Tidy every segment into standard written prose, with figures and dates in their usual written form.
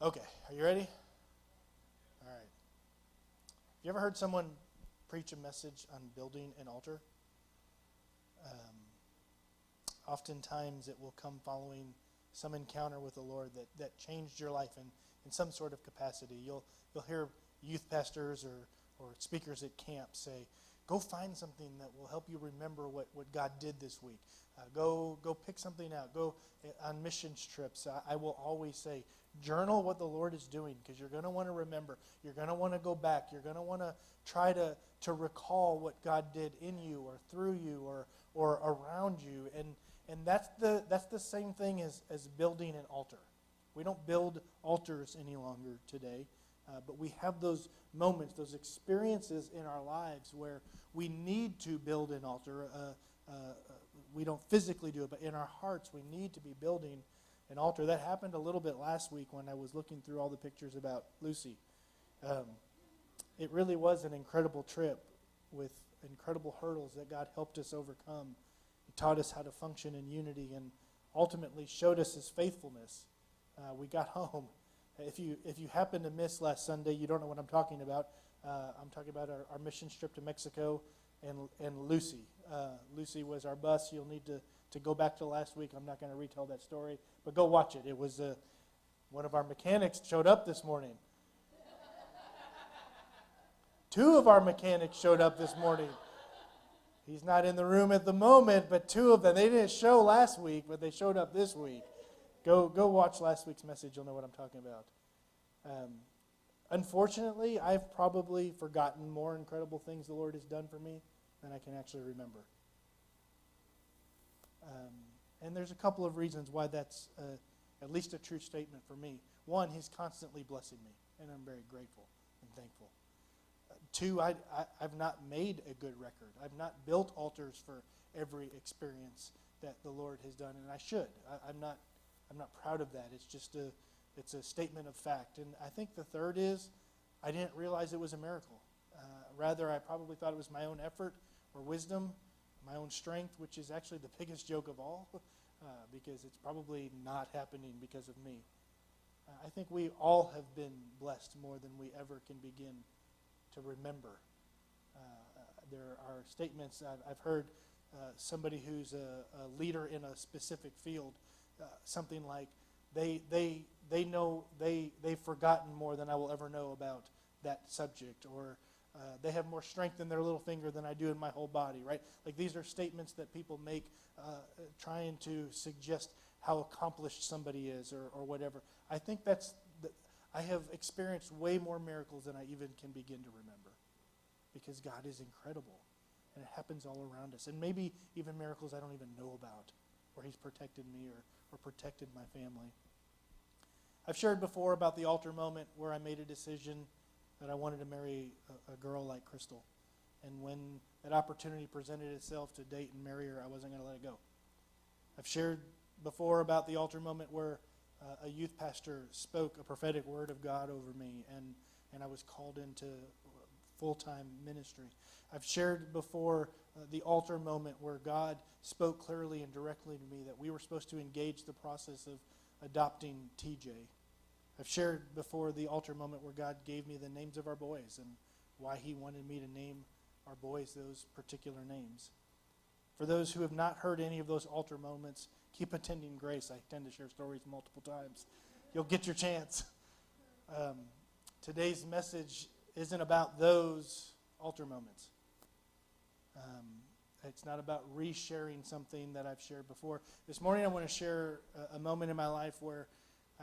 Okay, are you ready? All right. You ever heard someone preach a message on building an altar? Oftentimes it will come following some encounter with the Lord that changed your life in some sort of capacity. You'll hear youth pastors or speakers at camp say, go find something that will help you remember what God did this week. Go pick something out. Go on missions trips. I will always say, journal what the Lord is doing, because you're going to want to remember. You're going to want to go back. You're going to want to try to recall what God did in you or through you or around you. And that's the same thing as building an altar. We don't build altars any longer today, but we have those moments, those experiences in our lives where we need to build an altar. We don't physically do it, but in our hearts we need to be building an altar. That happened a little bit last week when I was looking through all the pictures about Lucy. It really was an incredible trip with incredible hurdles that God helped us overcome. He taught us how to function in unity and ultimately showed us His faithfulness. We got home. If you happen to miss last Sunday, you don't know what I'm talking about. I'm talking about our mission trip to Mexico and Lucy. Lucy was our bus. You'll need to go back to last week. I'm not going to retell that story, but go watch it. It was one of our mechanics showed up this morning. Two of our mechanics showed up this morning. He's not in the room at the moment, but two of them. They didn't show last week, but they showed up this week. Go watch last week's message. You'll know what I'm talking about. Unfortunately, I've probably forgotten more incredible things the Lord has done for me than I can actually remember. And there's a couple of reasons why that's at least a true statement for me. One, He's constantly blessing me, and I'm very grateful and thankful. Two, I've not made a good record. I've not built altars for every experience that the Lord has done, and I should. I'm not proud of that. It's just it's a statement of fact. And I think the third is I didn't realize it was a miracle. Rather, I probably thought it was my own effort or wisdom, my own strength, which is actually the biggest joke of all, because it's probably not happening because of me. I think we all have been blessed more than we ever can begin to remember. There are statements I've heard somebody who's a leader in a specific field, something like they know they've forgotten more than I will ever know about that subject, or they have more strength in their little finger than I do in my whole body, right? Like, these are statements that people make trying to suggest how accomplished somebody is or whatever. I think I have experienced way more miracles than I even can begin to remember, because God is incredible, and it happens all around us. And maybe even miracles I don't even know about, where He's protected me or protected my family. I've shared before about the altar moment where I made a decision that I wanted to marry a girl like Crystal. And when that opportunity presented itself to date and marry her, I wasn't going to let it go. I've shared before about the altar moment where a youth pastor spoke a prophetic word of God over me, and I was called into full-time ministry. I've shared before the altar moment where God spoke clearly and directly to me that we were supposed to engage the process of adopting TJ. I've shared before the altar moment where God gave me the names of our boys and why He wanted me to name our boys those particular names. For those who have not heard any of those altar moments, keep attending Grace. I tend to share stories multiple times. You'll get your chance. Today's message isn't about those altar moments. It's not about resharing something that I've shared before. This morning I want to share a moment in my life where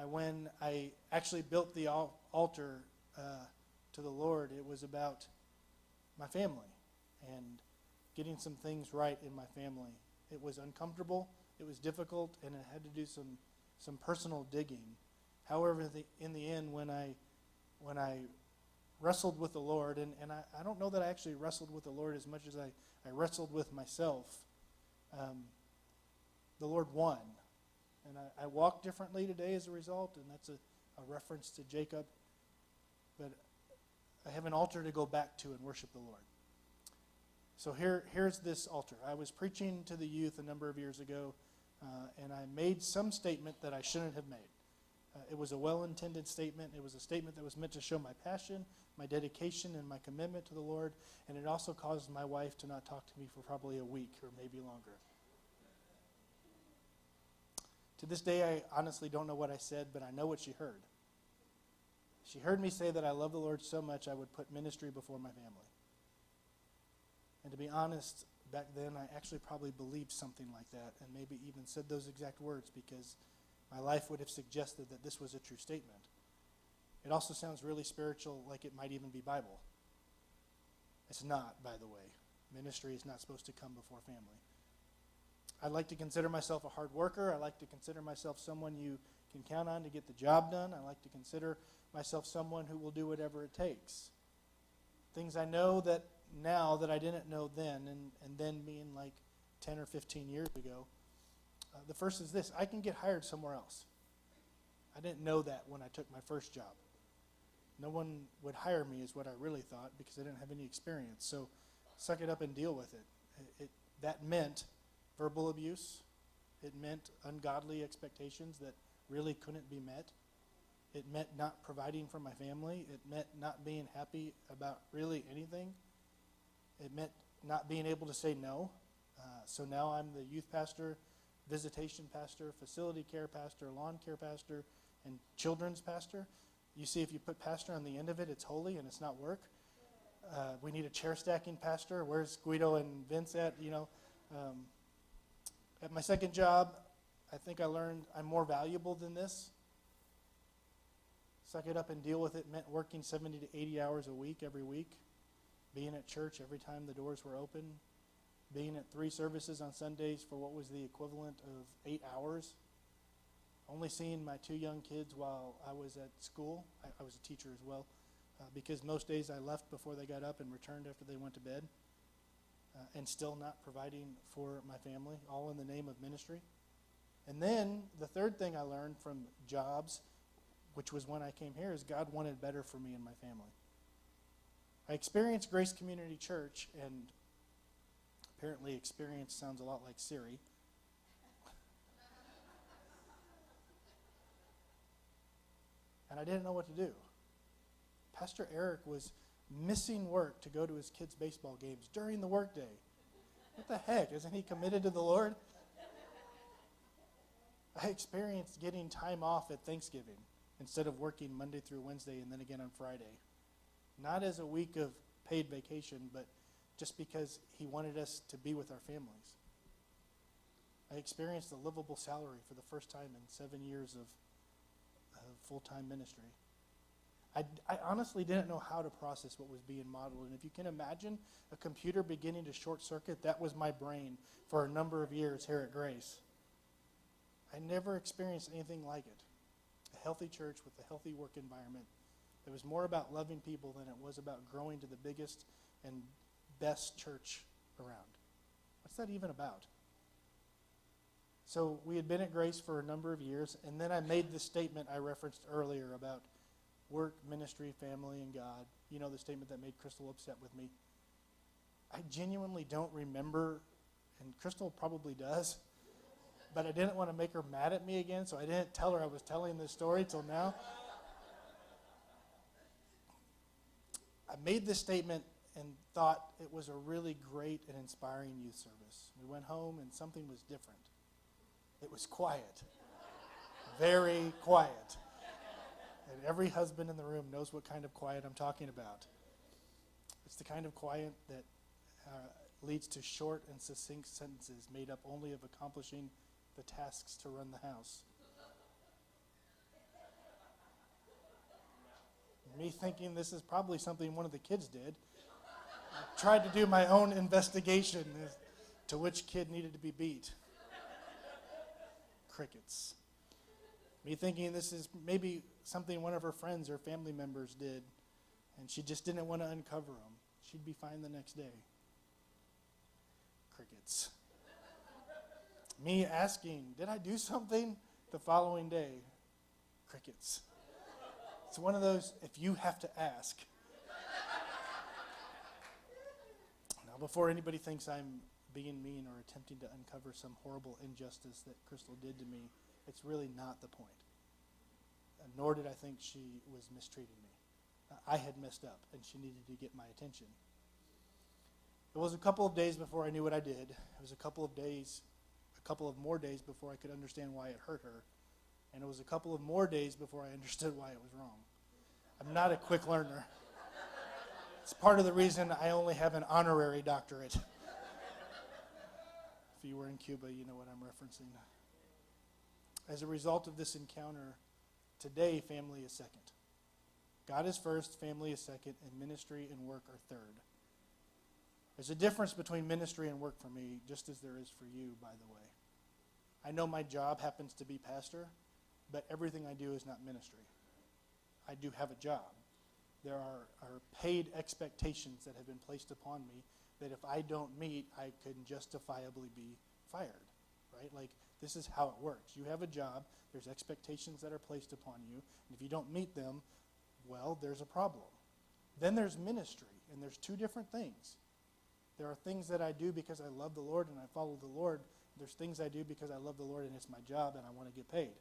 when I actually built the altar to the Lord, it was about my family and getting some things right in my family. It was uncomfortable, it was difficult, and it had to do some personal digging. However, in the end, when I wrestled with the Lord, and I don't know that I actually wrestled with the Lord as much as I wrestled with myself, the Lord won. And I walk differently today as a result, and that's a reference to Jacob. But I have an altar to go back to and worship the Lord. So here's this altar. I was preaching to the youth a number of years ago, and I made some statement that I shouldn't have made. It was a well-intended statement. It was a statement that was meant to show my passion, my dedication, and my commitment to the Lord. And it also caused my wife to not talk to me for probably a week or maybe longer. To this day, I honestly don't know what I said, but I know what she heard. She heard me say that I love the Lord so much I would put ministry before my family. And to be honest, back then I actually probably believed something like that and maybe even said those exact words because my life would have suggested that this was a true statement. It also sounds really spiritual, like it might even be Bible. It's not, by the way. Ministry is not supposed to come before family. I like to consider myself a hard worker. I like to consider myself someone you can count on to get the job done. I like to consider myself someone who will do whatever it takes. Things I know that now that I didn't know then, and then being like 10 or 15 years ago. The first is this: I can get hired somewhere else. I didn't know that when I took my first job. No one would hire me is what I really thought because I didn't have any experience. So suck it up and deal with it. That meant verbal abuse. It meant ungodly expectations that really couldn't be met. It meant not providing for my family. It meant not being happy about really anything. It meant not being able to say no. So now I'm the youth pastor, visitation pastor, facility care pastor, lawn care pastor, and children's pastor. You see, if you put pastor on the end of it, it's holy and it's not work. We need a chair stacking pastor. Where's Guido and Vince at? At my second job, I think I learned I'm more valuable than this. Suck it up and deal with it meant working 70 to 80 hours a week every week, being at church every time the doors were open, being at 3 services on Sundays for what was the equivalent of 8 hours, only seeing my 2 young kids while I was at school. I was a teacher as well, because most days I left before they got up and returned after they went to bed, and still not providing for my family, all in the name of ministry. And then the third thing I learned from jobs, which was when I came here, is God wanted better for me and my family. I experienced Grace Community Church, and apparently experience sounds a lot like Siri. And I didn't know what to do. Pastor Eric was missing work to go to his kids' baseball games during the workday. What the heck? Isn't he committed to the Lord? I experienced getting time off at Thanksgiving instead of working Monday through Wednesday and then again on Friday. Not as a week of paid vacation, but just because he wanted us to be with our families. I experienced a livable salary for the first time in 7 years of full-time ministry. I honestly didn't know how to process what was being modeled. And if you can imagine a computer beginning to short circuit, that was my brain for a number of years here at Grace. I never experienced anything like it. A healthy church with a healthy work environment. It was more about loving people than it was about growing to the biggest and best church around. What's that even about? So we had been at Grace for a number of years, and then I made the statement I referenced earlier about work, ministry, family, and God. You know, the statement that made Crystal upset with me. I genuinely don't remember, and Crystal probably does, but I didn't want to make her mad at me again, so I didn't tell her I was telling this story till now. I made this statement and thought it was a really great and inspiring youth service. We went home and something was different. It was quiet, very quiet. And every husband in the room knows what kind of quiet I'm talking about. It's the kind of quiet that leads to short and succinct sentences made up only of accomplishing the tasks to run the house. Me thinking this is probably something one of the kids did. I tried to do my own investigation as to which kid needed to be beat. Crickets. Me thinking this is maybe something one of her friends or family members did, and she just didn't want to uncover them. She'd be fine the next day. Crickets. Me asking, did I do something the following day? Crickets. It's one of those, if you have to ask. Now, before anybody thinks I'm being mean or attempting to uncover some horrible injustice that Crystal did to me, it's really not the point. nor did I think she was mistreating me. I had messed up, and she needed to get my attention. It was a couple of days before I knew what I did. It was a couple of more days before I could understand why it hurt her. And it was a couple of more days before I understood why it was wrong. I'm not a quick learner. It's part of the reason I only have an honorary doctorate. If you were in Cuba, you know what I'm referencing. As a result of this encounter, today family is second. God is first, family is second, and ministry and work are third. There's a difference between ministry and work for me, just as there is for you, by the way. I know my job happens to be pastor, but everything I do is not ministry. I do have a job. There are paid expectations that have been placed upon me that if I don't meet, I can justifiably be fired, right? Like, this is how it works. You have a job, there's expectations that are placed upon you, and if you don't meet them, well, there's a problem. Then there's ministry, and there's two different things. There are things that I do because I love the Lord and I follow the Lord. There's things I do because I love the Lord and it's my job and I want to get paid.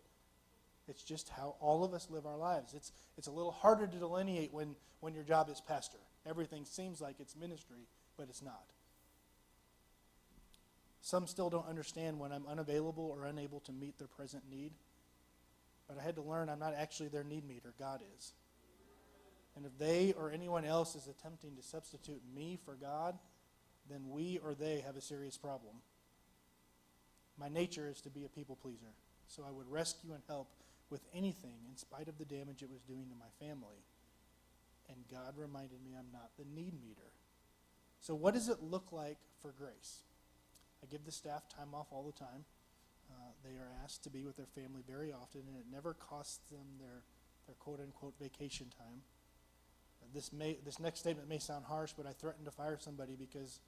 It's just how all of us live our lives. It's a little harder to delineate when your job is pastor. Everything seems like it's ministry, but it's not. Some still don't understand when I'm unavailable or unable to meet their present need. But I had to learn I'm not actually their need meter. God is. And if they or anyone else is attempting to substitute me for God, then we or they have a serious problem. My nature is to be a people pleaser, so I would rescue and help with anything in spite of the damage it was doing to my family. And God reminded me I'm not the need meter. So what does it look like for Grace? I give the staff time off all the time. They are asked to be with their family very often, and it never costs them their quote-unquote vacation time. This next statement may sound harsh, but I threatened to fire somebody because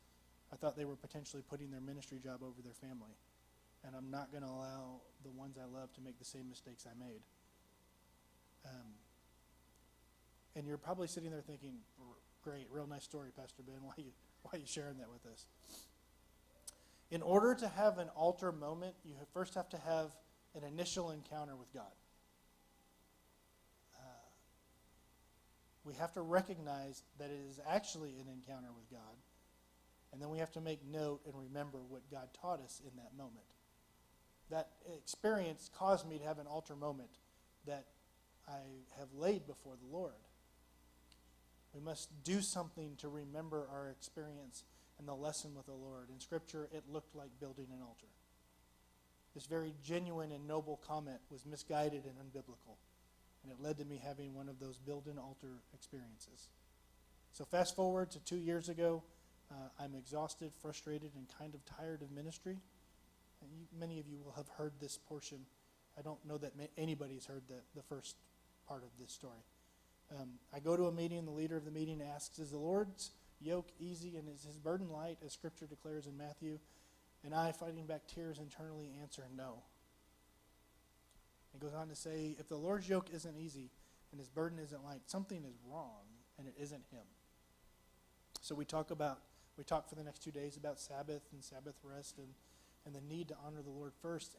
I thought they were potentially putting their ministry job over their family. And I'm not going to allow the ones I love to make the same mistakes I made. And you're probably sitting there thinking, great, real nice story, Pastor Ben. Why are you sharing that with us? In order to have an altar moment, you first have to have an initial encounter with God. We have to recognize that it is actually an encounter with God. And then we have to make note and remember what God taught us in that moment. That experience caused me to have an altar moment that I have laid before the Lord. We must do something to remember our experience and the lesson with the Lord. In Scripture, it looked like building an altar. This very genuine and noble comment was misguided and unbiblical. And it led to me having one of those build an altar experiences. So fast forward to 2 years ago, I'm exhausted, frustrated, and kind of tired of ministry. And many of you will have heard this portion. I don't know that anybody's heard the first part of this story. I go to a meeting, the leader of the meeting asks, is the Lord's yoke easy and is his burden light, as Scripture declares in Matthew? And I, fighting back tears internally, answer no. He goes on to say, if the Lord's yoke isn't easy and his burden isn't light, something is wrong and it isn't him. So we talk for the next 2 days about Sabbath and Sabbath rest and the need to honor the Lord first.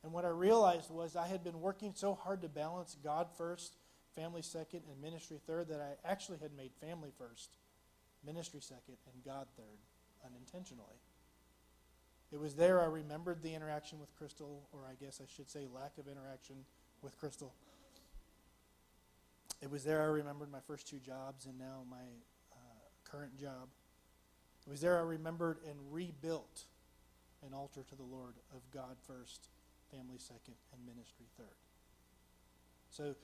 And what I realized was I had been working so hard to balance God first, family second, and ministry third that I actually had made family first, ministry second, and God third, unintentionally. It was there I remembered the interaction with Crystal, or I guess I should say lack of interaction with Crystal. It was there I remembered my first 2 jobs and now my current job. It was there I remembered and rebuilt an altar to the Lord of God first, family second, and ministry third. So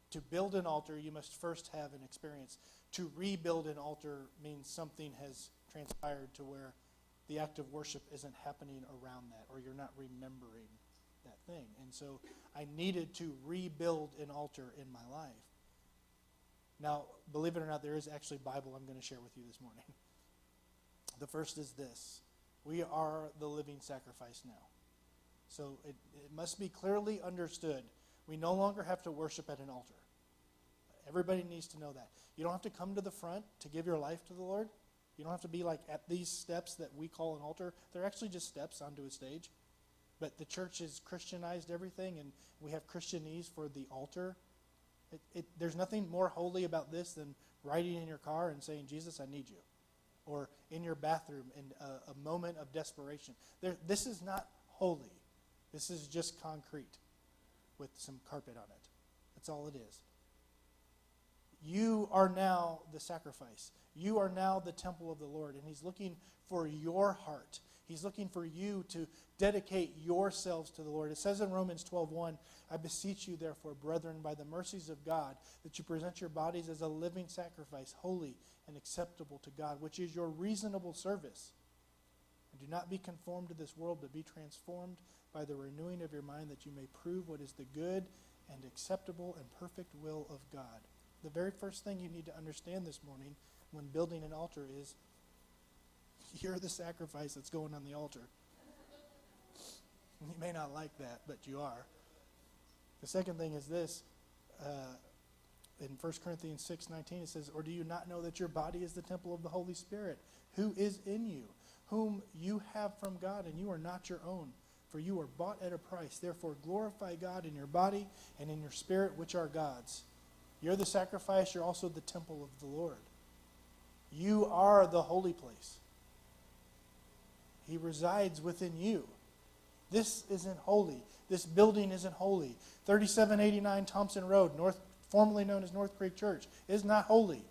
to build an altar, you must first have an experience. To rebuild an altar means something has transpired to where the act of worship isn't happening around that, or you're not remembering that thing. And so I needed to rebuild an altar in my life. Now, believe it or not, there is actually Bible I'm going to share with you this morning. The first is this. We are the living sacrifice now. So it must be clearly understood. We no longer have to worship at an altar. Everybody needs to know that. You don't have to come to the front to give your life to the Lord. You don't have to be like at these steps that we call an altar. They're actually just steps onto a stage. But the church has Christianized everything, and we have Christianese for the altar. There's nothing more holy about this than riding in your car and saying, Jesus, I need you. Or in your bathroom in a moment of desperation. This is not holy. This is just concrete with some carpet on it. That's all it is. You are now the sacrifice. You are now the temple of the Lord, and He's looking for your heart. He's looking for you to dedicate yourselves to the Lord. It says in Romans 12:1, I beseech you, therefore, brethren, by the mercies of God, that you present your bodies as a living sacrifice, holy and acceptable to God, which is your reasonable service. And do not be conformed to this world, but be transformed by the renewing of your mind, that you may prove what is the good and acceptable and perfect will of God. The very first thing you need to understand this morning when building an altar is you're the sacrifice that's going on the altar. You may not like that, but you are. The second thing is this. In 1 Corinthians 6:19 it says, or do you not know that your body is the temple of the Holy Spirit, who is in you, whom you have from God, and you are not your own, for you are bought at a price. Therefore glorify God in your body and in your spirit, which are God's. You're the sacrifice, you're also the temple of the Lord. You are the holy place. He resides within you. This isn't holy. This building isn't holy. 3789 Thompson Road, formerly known as North Creek Church, is not holy.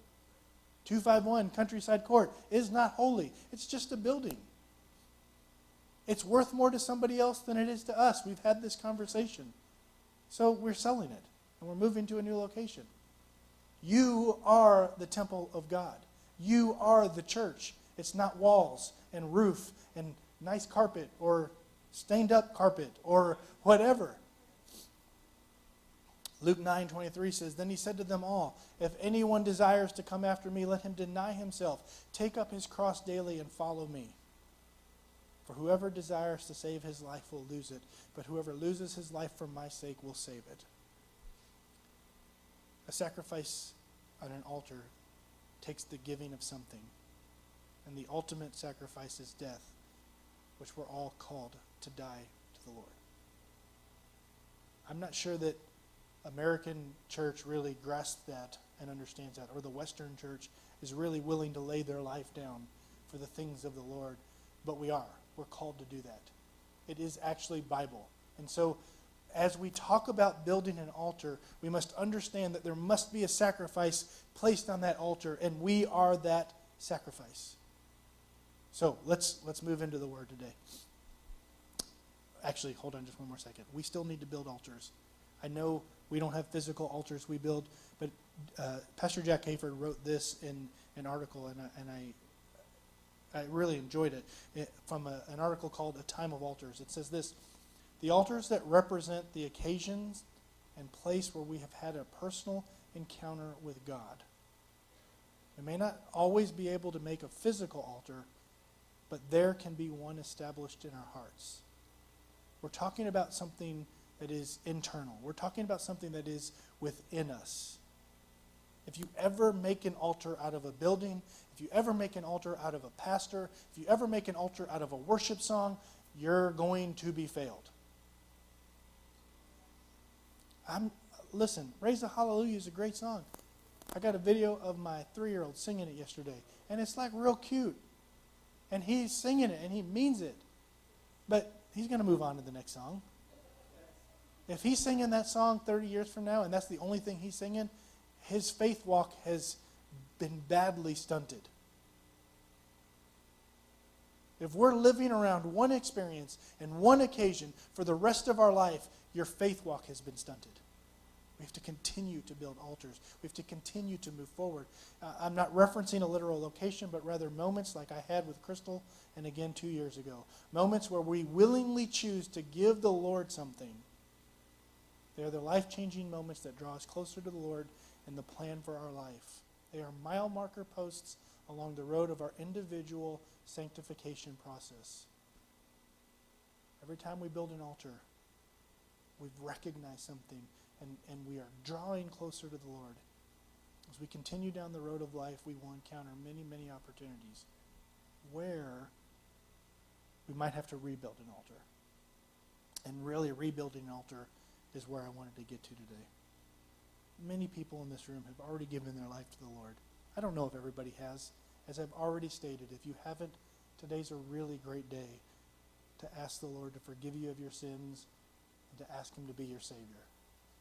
251 Countryside Court is not holy. It's just a building. It's worth more to somebody else than it is to us. We've had this conversation. So we're selling it, and we're moving to a new location. You are the temple of God. You are the church. It's not walls and roof and nice carpet or stained up carpet or whatever. Luke 9:23 says, then he said to them all, if anyone desires to come after me, let him deny himself, take up his cross daily and follow me. For whoever desires to save his life will lose it, but whoever loses his life for my sake will save it. A sacrifice on an altar takes the giving of something. And the ultimate sacrifice is death, which we're all called to die to the Lord. I'm not sure that American church really grasps that and understands that, or the Western church is really willing to lay their life down for the things of the Lord, but we are. We're called to do that. It is actually Bible. And so as we talk about building an altar, we must understand that there must be a sacrifice placed on that altar, and we are that sacrifice. So let's move into the Word today. Actually, hold on just one more second. We still need to build altars. I know we don't have physical altars we build, but Pastor Jack Hayford wrote this in an article, and I really enjoyed it from an article called A Time of Altars. It says this: the altars that represent the occasions and place where we have had a personal encounter with God. We may not always be able to make a physical altar, but there can be one established in our hearts. We're talking about something that is internal. We're talking about something that is within us. If you ever make an altar out of a building, if you ever make an altar out of a pastor, if you ever make an altar out of a worship song, you're going to be failed. Listen, Raise the Hallelujah is a great song. I got a video of my 3-year-old singing it yesterday, and it's like real cute. And he's singing it, and he means it. But he's going to move on to the next song. If he's singing that song 30 years from now, and that's the only thing he's singing, his faith walk has been badly stunted. If we're living around one experience and one occasion for the rest of our life, your faith walk has been stunted. We have to continue to build altars. We have to continue to move forward. I'm not referencing a literal location, but rather moments like I had with Crystal and again 2 years ago. Moments where we willingly choose to give the Lord something. They are the life-changing moments that draw us closer to the Lord and the plan for our life. They are mile marker posts along the road of our individual sanctification process. Every time we build an altar, we've recognized something, and we are drawing closer to the Lord. As we continue down the road of life, we will encounter many, many opportunities where we might have to rebuild an altar. And really rebuilding an altar is where I wanted to get to today. Many people in this room have already given their life to the Lord. I don't know if everybody has. As I've already stated, if you haven't, today's a really great day to ask the Lord to forgive you of your sins and to ask him to be your Savior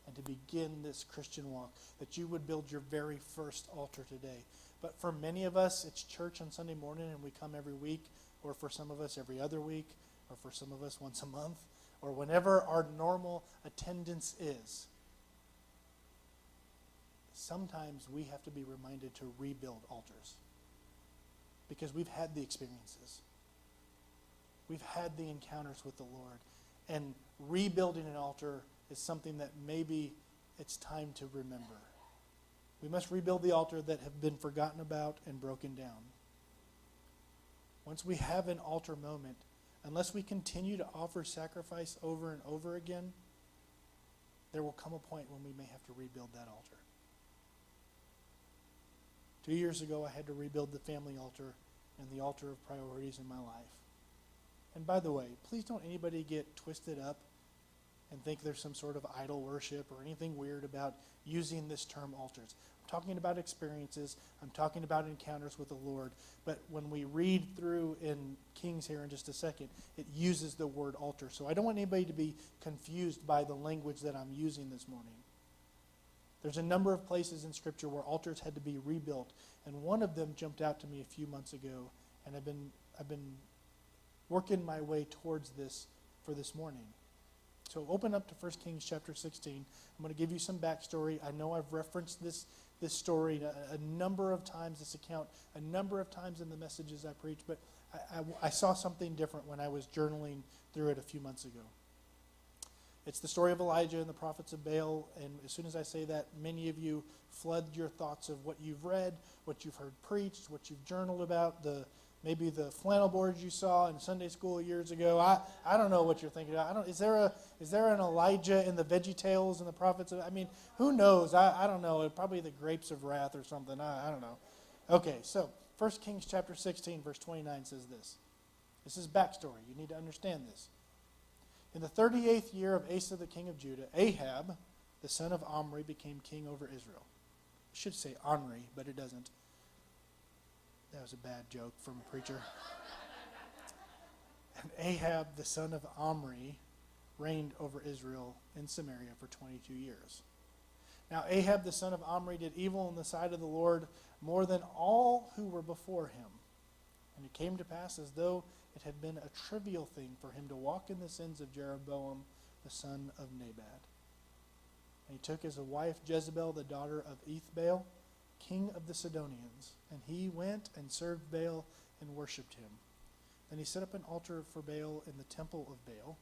and to begin this Christian walk, that you would build your very first altar today. But for many of us, it's church on Sunday morning and we come every week, or for some of us every other week, or for some of us once a month, or whenever our normal attendance is. Sometimes we have to be reminded to rebuild altars because we've had the experiences. We've had the encounters with the Lord. And rebuilding an altar is something that maybe it's time to remember. We must rebuild the altar that have been forgotten about and broken down. Once we have an altar moment, unless we continue to offer sacrifice over and over again, there will come a point when we may have to rebuild that altar. 2 years ago, I had to rebuild the family altar and the altar of priorities in my life. And by the way, please don't anybody get twisted up and think there's some sort of idol worship or anything weird about using this term altars. I'm talking about experiences. I'm talking about encounters with the Lord. But when we read through in Kings here in just a second, it uses the word altar. So I don't want anybody to be confused by the language that I'm using this morning. There's a number of places in Scripture where altars had to be rebuilt, and one of them jumped out to me a few months ago, and I've been working my way towards this for this morning. So open up to 1 Kings chapter 16. I'm going to give you some backstory. I know I've referenced this story a number of times, this account, a number of times in the messages I preach, but I saw something different when I was journaling through it a few months ago. It's the story of Elijah and the prophets of Baal, and as soon as I say that, many of you flood your thoughts of what you've read, what you've heard preached, what you've journaled about, maybe the flannel boards you saw in Sunday school years ago. I don't know what you're thinking about. Is there an Elijah in the Veggie Tales and the prophets? Who knows? I don't know. Probably the grapes of wrath or something. I don't know. Okay, so 1 Kings chapter 16, verse 29 says this. This is backstory. You need to understand this. In the 38th year of Asa, the king of Judah, Ahab, the son of Omri, became king over Israel. I should say Omri, but it doesn't. That was a bad joke from a preacher. And Ahab, the son of Omri, reigned over Israel in Samaria for 22 years. Now Ahab, the son of Omri, did evil in the sight of the Lord more than all who were before him. And it came to pass as though it had been a trivial thing for him to walk in the sins of Jeroboam, the son of Nebat. And he took as a wife Jezebel, the daughter of Ethbaal, king of the Sidonians. And he went and served Baal and worshipped him. Then he set up an altar for Baal in the temple of Baal,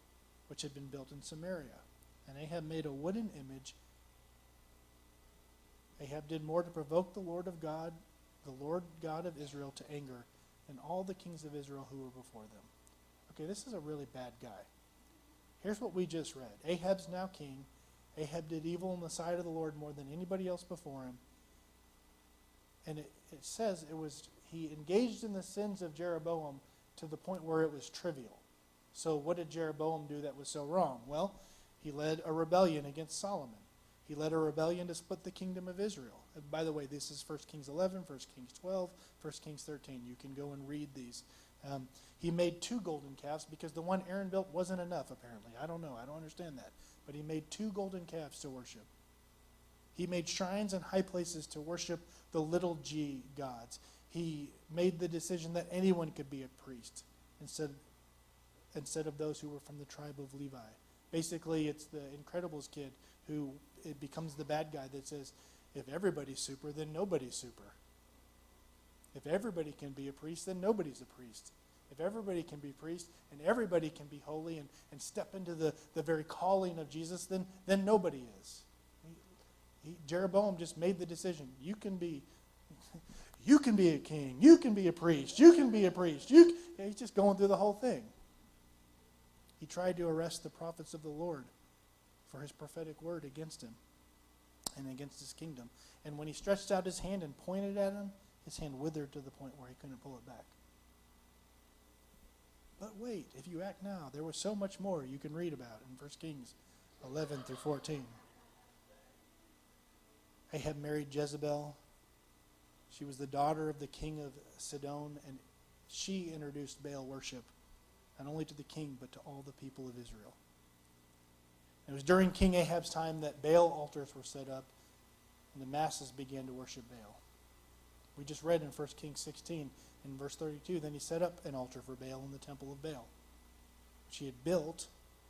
which had been built in Samaria. And Ahab made a wooden image. Ahab did more to provoke the Lord God of Israel, to anger than all the kings of Israel who were before them. Okay, this is a really bad guy. Here's what we just read. Ahab's now king. Ahab did evil in the sight of the Lord more than anybody else before him. And it says he engaged in the sins of Jeroboam to the point where it was trivial. So what did Jeroboam do that was so wrong? Well, he led a rebellion against Solomon. He led a rebellion to split the kingdom of Israel. And by the way, this is 1 Kings 11, 1 Kings 12, 1 Kings 13. You can go and read these. He made 2 golden calves because the one Aaron built wasn't enough, apparently. I don't know. I don't understand that. But he made 2 golden calves to worship. He made shrines and high places to worship the little g gods. He made the decision that anyone could be a priest instead of those who were from the tribe of Levi. Basically, it's the Incredibles kid who it becomes the bad guy that says, if everybody's super, then nobody's super. If everybody can be a priest, then nobody's a priest. If everybody can be priest and everybody can be holy and step into the very calling of Jesus, then nobody is. Jeroboam just made the decision. You can be a king. You can be a priest. You can be a priest. He's just going through the whole thing. He tried to arrest the prophets of the Lord for his prophetic word against him and against his kingdom. And when he stretched out his hand and pointed at him, his hand withered to the point where he couldn't pull it back. But wait, if you act now, there was so much more you can read about in 1 Kings 11 through 14. Ahab married Jezebel. She was the daughter of the king of Sidon, and she introduced Baal worship, not only to the king, but to all the people of Israel. It was during King Ahab's time that Baal altars were set up, and the masses began to worship Baal. We just read in 1 Kings 16, in verse 32, then he set up an altar for Baal in the temple of Baal, which he had built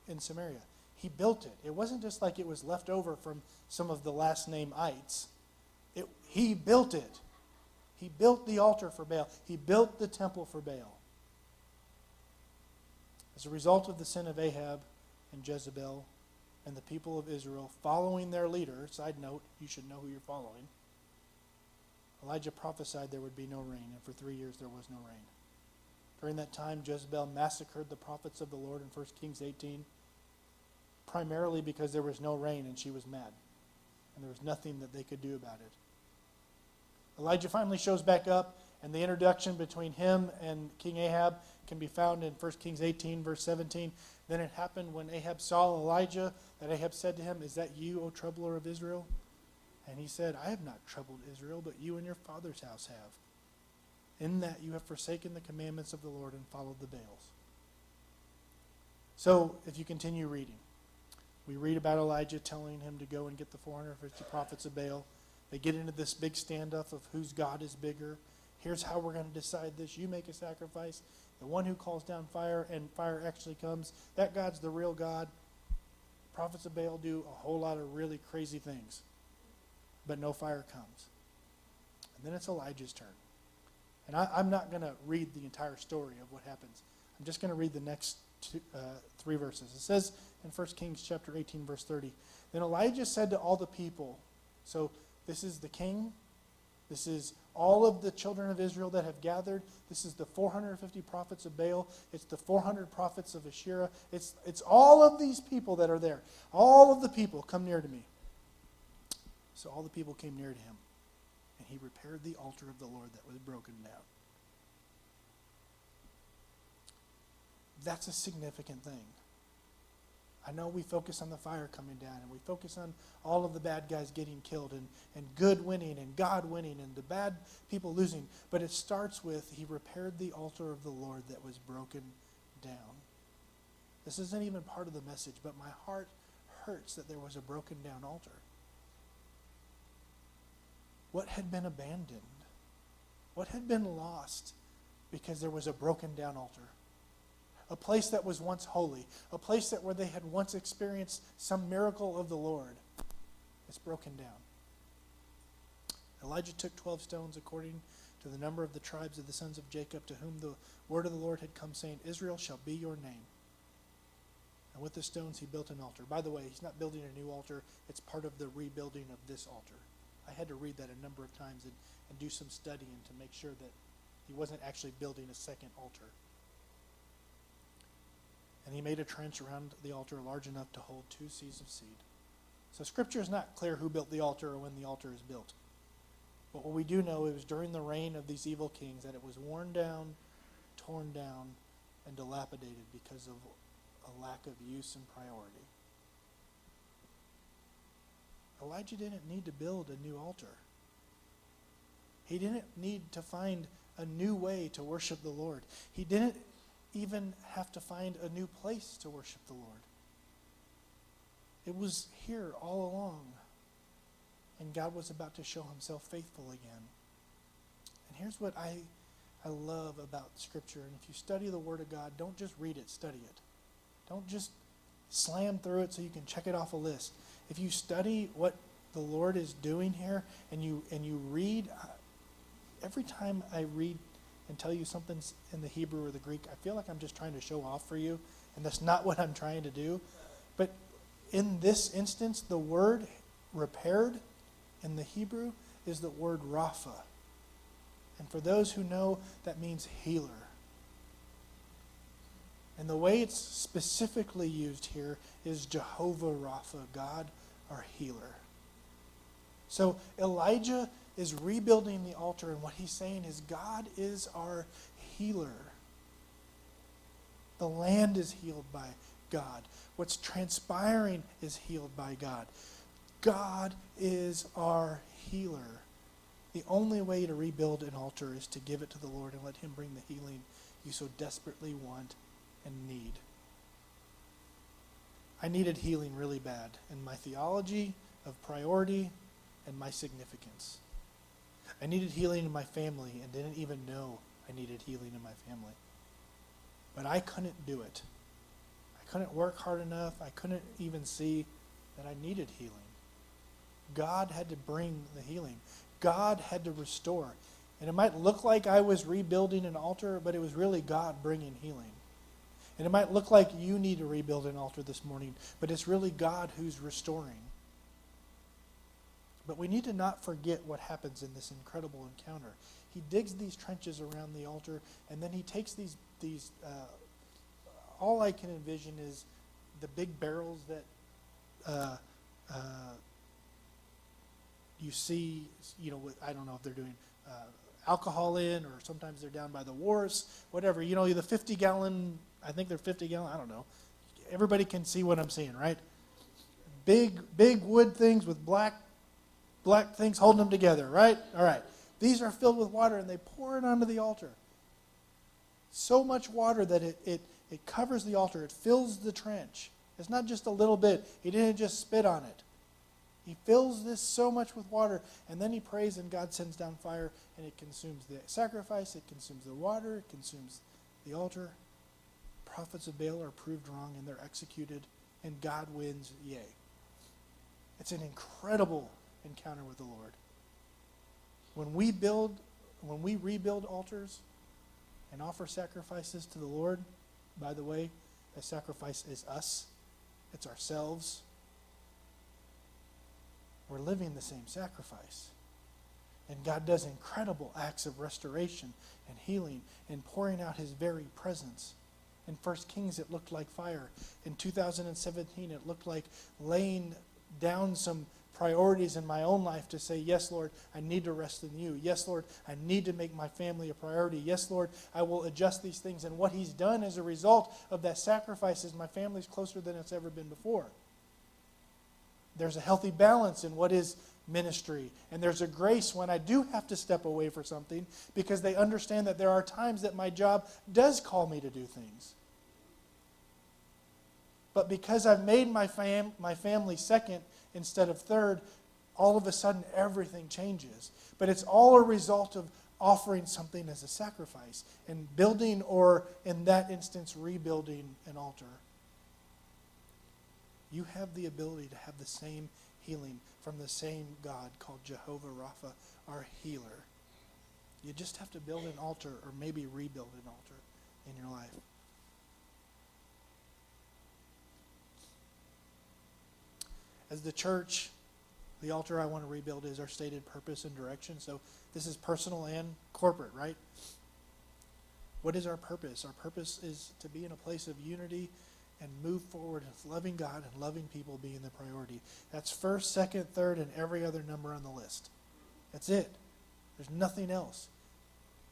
in Samaria. He built it. It wasn't just like it was left over from some of the last name ites. He built it. He built the altar for Baal. He built the temple for Baal. As a result of the sin of Ahab and Jezebel and the people of Israel following their leader, side note, you should know who you're following, Elijah prophesied there would be no rain, and for 3 years there was no rain. During that time, Jezebel massacred the prophets of the Lord in 1 Kings 18, primarily because there was no rain and she was mad, and there was nothing that they could do about it. Elijah finally shows back up, and the introduction between him and King Ahab can be found in 1 Kings 18, verse 17. Then it happened when Ahab saw Elijah that Ahab said to him, "Is that you, O troubler of Israel?" And he said, "I have not troubled Israel, but you and your father's house have. In that you have forsaken the commandments of the Lord and followed the Baals." So, if you continue reading, we read about Elijah telling him to go and get the 450 prophets of Baal. They get into this big standoff of whose God is bigger. Here's how we're going to decide this. You make a sacrifice. The one who calls down fire and fire actually comes, that God's the real God. Prophets of Baal do a whole lot of really crazy things, but no fire comes. And then it's Elijah's turn. And I'm not going to read the entire story of what happens. I'm just going to read the next 3 verses. It says in 1 Kings chapter 18, verse 30, "Then Elijah said to all the people," so this is the king, this is all of the children of Israel that have gathered, this is the 450 prophets of Baal, it's the 400 prophets of Asherah, it's all of these people that are there. All of the people, come near to me. So all the people came near to him, and he repaired the altar of the Lord that was broken down. That's a significant thing. I know we focus on the fire coming down, and we focus on all of the bad guys getting killed, and good winning, and God winning, and the bad people losing. But it starts with, he repaired the altar of the Lord that was broken down. This isn't even part of the message, but my heart hurts that there was a broken down altar. What had been abandoned? What had been lost because there was a broken down altar? A place that was once holy, a place where they had once experienced some miracle of the Lord. It's broken down. Elijah took 12 stones according to the number of the tribes of the sons of Jacob, to whom the word of the Lord had come, saying, "Israel shall be your name." And with the stones he built an altar. By the way, he's not building a new altar. It's part of the rebuilding of this altar. I had to read that a number of times and do some studying to make sure that he wasn't actually building a second altar. And he made a trench around the altar large enough to hold 2 seahs of seed. So Scripture is not clear who built the altar or when the altar is built. But what we do know, it was during the reign of these evil kings that it was worn down, torn down, and dilapidated because of a lack of use and priority. Elijah didn't need to build a new altar. He didn't need to find a new way to worship the Lord. He didn't even have to find a new place to worship the Lord. It was here all along, and God was about to show himself faithful again. And here's what I love about Scripture, and if you study the Word of God, don't just read it, study it. Don't just slam through it so you can check it off a list. If you study what the Lord is doing here, and you read, every time I read and tell you something's in the Hebrew or the Greek, I feel like I'm just trying to show off for you, and that's not what I'm trying to do. But in this instance, the word repaired in the Hebrew is the word Rapha. And for those who know, that means healer. And the way it's specifically used here is Jehovah Rapha, God our healer. So Elijah is rebuilding the altar, and what he's saying is God is our healer. The land is healed by God. What's transpiring is healed by God. God is our healer. The only way to rebuild an altar is to give it to the Lord and let him bring the healing you so desperately want and need. I needed healing really bad in my theology of priority and my significance. I needed healing in my family and didn't even know I needed healing in my family. But I couldn't do it. I couldn't work hard enough. I couldn't even see that I needed healing. God had to bring the healing. God had to restore. And it might look like I was rebuilding an altar, but it was really God bringing healing. And it might look like you need to rebuild an altar this morning, but it's really God who's restoring. But we need to not forget what happens in this incredible encounter. He digs these trenches around the altar, and then he takes these all I can envision is the big barrels that you see, I don't know if they're doing alcohol in, or sometimes they're down by the wharves, whatever. The 50-gallon, I think they're 50-gallon, I don't know. Everybody can see what I'm saying, right? Big wood things with black things holding them together, right? All right. These are filled with water, and they pour it onto the altar. So much water that it covers the altar. It fills the trench. It's not just a little bit. He didn't just spit on it. He fills this so much with water, and then he prays, and God sends down fire, and it consumes the sacrifice, it consumes the water, it consumes the altar. Prophets of Baal are proved wrong, and they're executed, and God wins, yay. It's an incredible encounter with the Lord. When we rebuild altars and offer sacrifices to the Lord, by the way, that sacrifice is us. It's ourselves. We're living the same sacrifice. And God does incredible acts of restoration and healing and pouring out his very presence. In 1 Kings, it looked like fire. In 2017, it looked like laying down some priorities in my own life to say, yes, Lord, I need to rest in you. Yes, Lord, I need to make my family a priority. Yes, Lord, I will adjust these things. And what he's done as a result of that sacrifice is my family's closer than it's ever been before. There's a healthy balance in what is ministry. And there's a grace when I do have to step away for something, because they understand that there are times that my job does call me to do things. But because I've made my family second instead of third, all of a sudden everything changes. But it's all a result of offering something as a sacrifice and building, or in that instance, rebuilding an altar. You have the ability to have the same healing from the same God called Jehovah Rapha, our healer. You just have to build an altar, or maybe rebuild an altar in your life. As the church, the altar I want to rebuild is our stated purpose and direction. So this is personal and corporate, right? What is our purpose? Our purpose is to be in a place of unity and move forward with loving God and loving people being the priority. That's first, second, third, and every other number on the list. That's it. There's nothing else.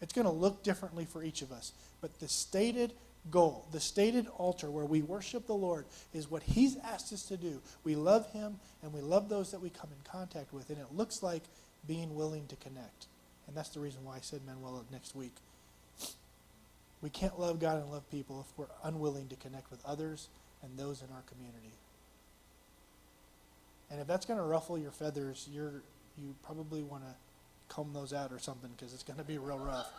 It's going to look differently for each of us. But the stated goal, the stated altar where we worship the Lord, is what he's asked us to do. We love him, and we love those that we come in contact with. And it looks like being willing to connect. And that's the reason why I said Manuela next week. We can't love God and love people if we're unwilling to connect with others and those in our community. And if that's going to ruffle your feathers, you probably want to comb those out or something, because it's going to be real rough.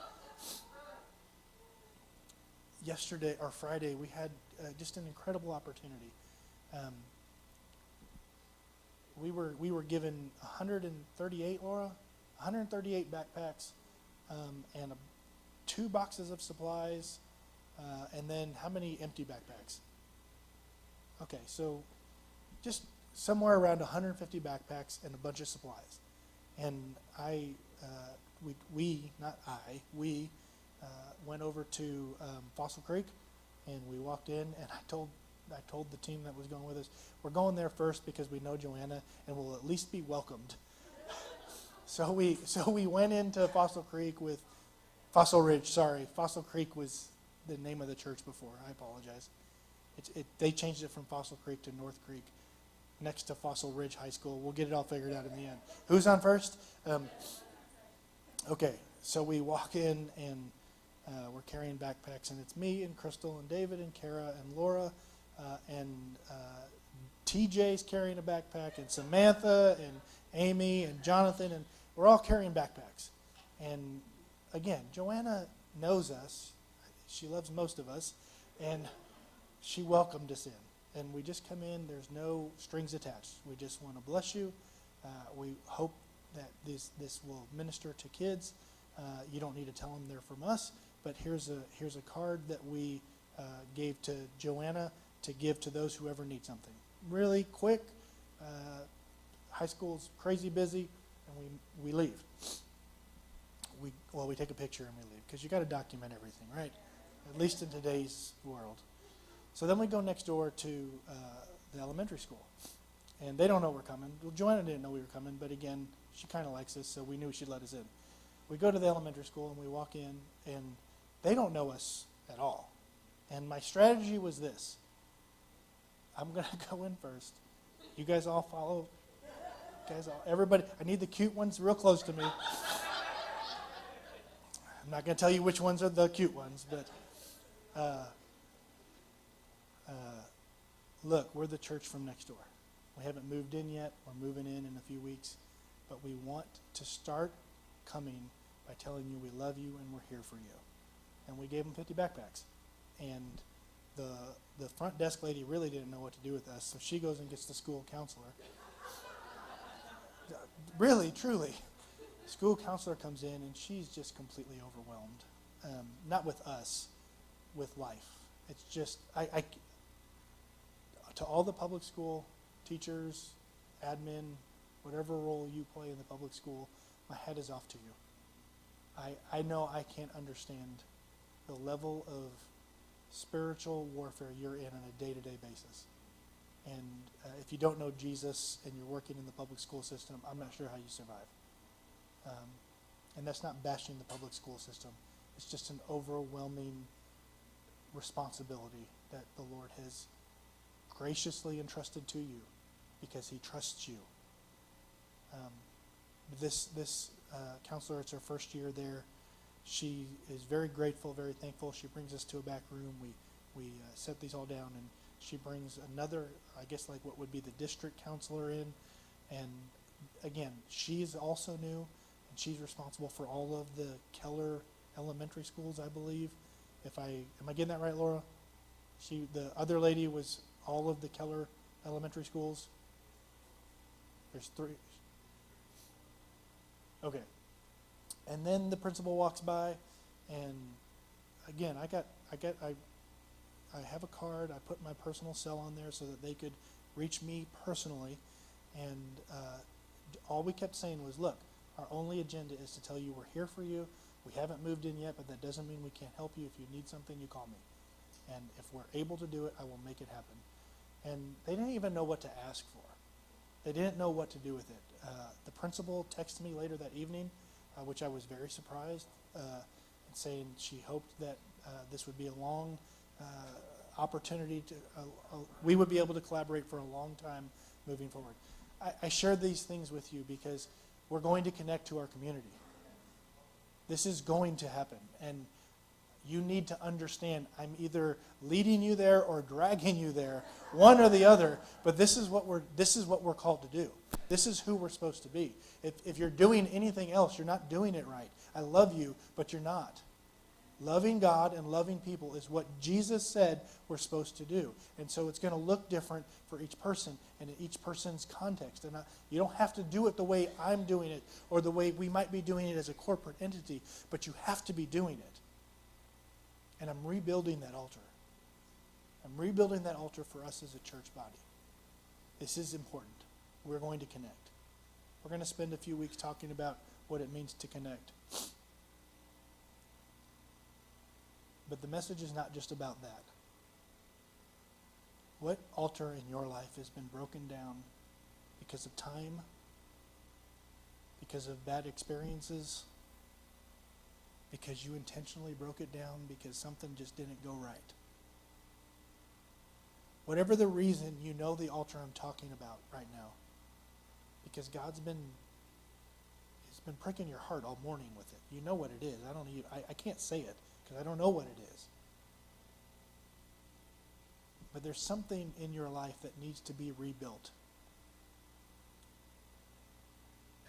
Yesterday, or Friday, we had just an incredible opportunity. We were given 138, Laura? 138 backpacks and 2 boxes of supplies, and then how many empty backpacks? Okay, so just somewhere around 150 backpacks and a bunch of supplies. And we went over to Fossil Creek, and we walked in, and I told the team that was going with us, we're going there first because we know Joanna and we'll at least be welcomed. So we went into Fossil Ridge. Fossil Creek was the name of the church before. I apologize. They changed it from Fossil Creek to North Creek, next to Fossil Ridge High School. We'll get it all figured out in the end. Who's on first? Okay, so we walk in and we're carrying backpacks, and it's me and Crystal and David and Kara and Laura and TJ's carrying a backpack, and Samantha and Amy and Jonathan, and we're all carrying backpacks. And again, Joanna knows us. She loves most of us, and she welcomed us in. And we just come in. There's no strings attached. We just want to bless you. We hope that this will minister to kids. You don't need to tell them they're from us, but here's a card that we gave to Joanna to give to those who ever need something. Really quick. High school's crazy busy, and we leave. We take a picture and we leave, because you got to document everything, right? At least in today's world. So then we go next door to the elementary school, and they don't know we're coming. Well, Joanna didn't know we were coming, but again, she kind of likes us, so we knew she'd let us in. We go to the elementary school, and we walk in, and they don't know us at all. And my strategy was this. I'm going to go in first. You guys all follow. Everybody, I need the cute ones real close to me. I'm not going to tell you which ones are the cute ones, but look, we're the church from next door. We haven't moved in yet. We're moving in a few weeks, but we want to start coming by telling you we love you and we're here for you. And we gave them 50 backpacks. And the front desk lady really didn't know what to do with us, so she goes and gets the school counselor. Really, truly. School counselor comes in, and she's just completely overwhelmed. Not with us, with life. It's just, to all the public school teachers, admin, whatever role you play in the public school, my hat is off to you. I know I can't understand the level of spiritual warfare you're in on a day-to-day basis. And if you don't know Jesus and you're working in the public school system, I'm not sure how you survive. And that's not bashing the public school system. It's just an overwhelming responsibility that the Lord has graciously entrusted to you because he trusts you. This counselor, it's her first year there. She is very grateful, very thankful. She brings us to a back room. We set these all down, and she brings another, I guess like what would be the district counselor in. And again, she's also new, and she's responsible for all of the Keller elementary schools, I believe. Am I getting that right, Laura? The other lady was all of the Keller elementary schools. There's 3. Okay. And then the principal walks by, and again, I have a card. I put my personal cell on there so that they could reach me personally. And all we kept saying was, look, our only agenda is to tell you we're here for you. We haven't moved in yet, but that doesn't mean we can't help you. If you need something, you call me. And if we're able to do it, I will make it happen. And they didn't even know what to ask for. They didn't know what to do with it. The principal texted me later that evening, which I was very surprised, saying she hoped that this would be a long opportunity we would be able to collaborate for a long time moving forward. I shared these things with you because we're going to connect to our community. This is going to happen, and you need to understand I'm either leading you there or dragging you there, one or the other, but this is what we're called to do. This is who we're supposed to be. If you're doing anything else, you're not doing it right. I love you, but you're not. Loving God and loving people is what Jesus said we're supposed to do. And so it's going to look different for each person and in each person's context. And you don't have to do it the way I'm doing it or the way we might be doing it as a corporate entity, but you have to be doing it. And I'm rebuilding that altar. I'm rebuilding that altar for us as a church body. This is important. We're going to connect. We're going to spend a few weeks talking about what it means to connect. But the message is not just about that. What altar in your life has been broken down because of time, because of bad experiences, because you intentionally broke it down because something just didn't go right. Whatever the reason, you know the altar I'm talking about right now. Because God's been pricking your heart all morning with it. You know what it is. I can't say it because I don't know what it is. But there's something in your life that needs to be rebuilt.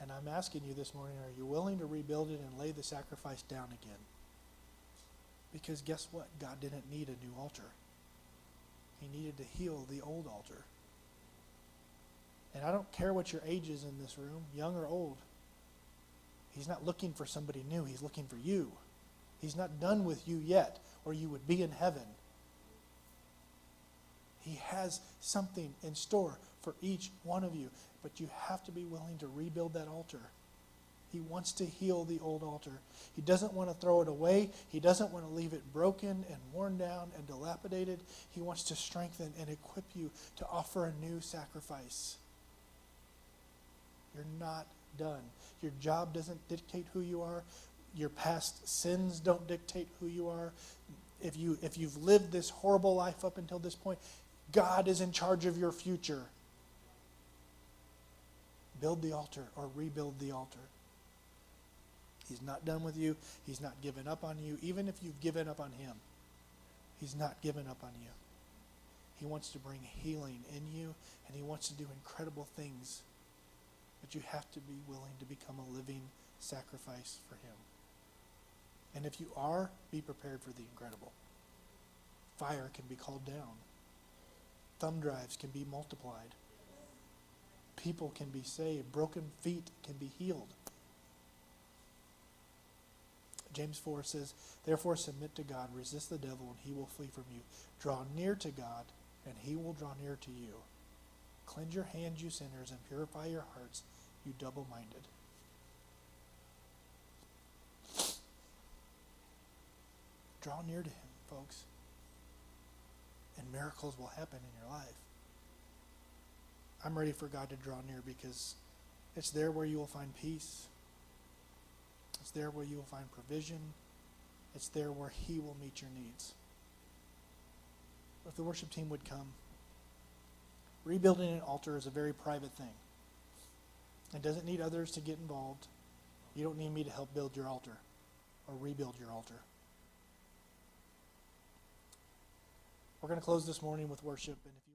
And I'm asking you this morning, are you willing to rebuild it and lay the sacrifice down again? Because guess what? God didn't need a new altar. He needed to heal the old altar. And I don't care what your age is in this room, young or old. He's not looking for somebody new. He's looking for you. He's not done with you yet, or you would be in heaven. He has something in store for each one of you, but you have to be willing to rebuild that altar. He wants to heal the old altar. He doesn't want to throw it away. He doesn't want to leave it broken and worn down and dilapidated. He wants to strengthen and equip you to offer a new sacrifice. You're not done. Your job doesn't dictate who you are. Your past sins don't dictate who you are. If you've lived this horrible life up until this point, God is in charge of your future. Build the altar or rebuild the altar. He's not done with you. He's not given up on you. Even if you've given up on him, he's not given up on you. He wants to bring healing in you, and he wants to do incredible things. But you have to be willing to become a living sacrifice for him. And if you are, be prepared for the incredible. Fire can be called down. Thumb drives can be multiplied. People can be saved. Broken feet can be healed. James 4 says, therefore submit to God, resist the devil, and he will flee from you. Draw near to God, and he will draw near to you. Cleanse your hands, you sinners, and purify your hearts, you double-minded. Draw near to him, folks, and miracles will happen in your life. I'm ready for God to draw near because it's there where you will find peace. It's there where you will find provision. It's there where he will meet your needs. If the worship team would come, rebuilding an altar is a very private thing. It doesn't need others to get involved. You don't need me to help build your altar or rebuild your altar. We're going to close this morning with worship. And if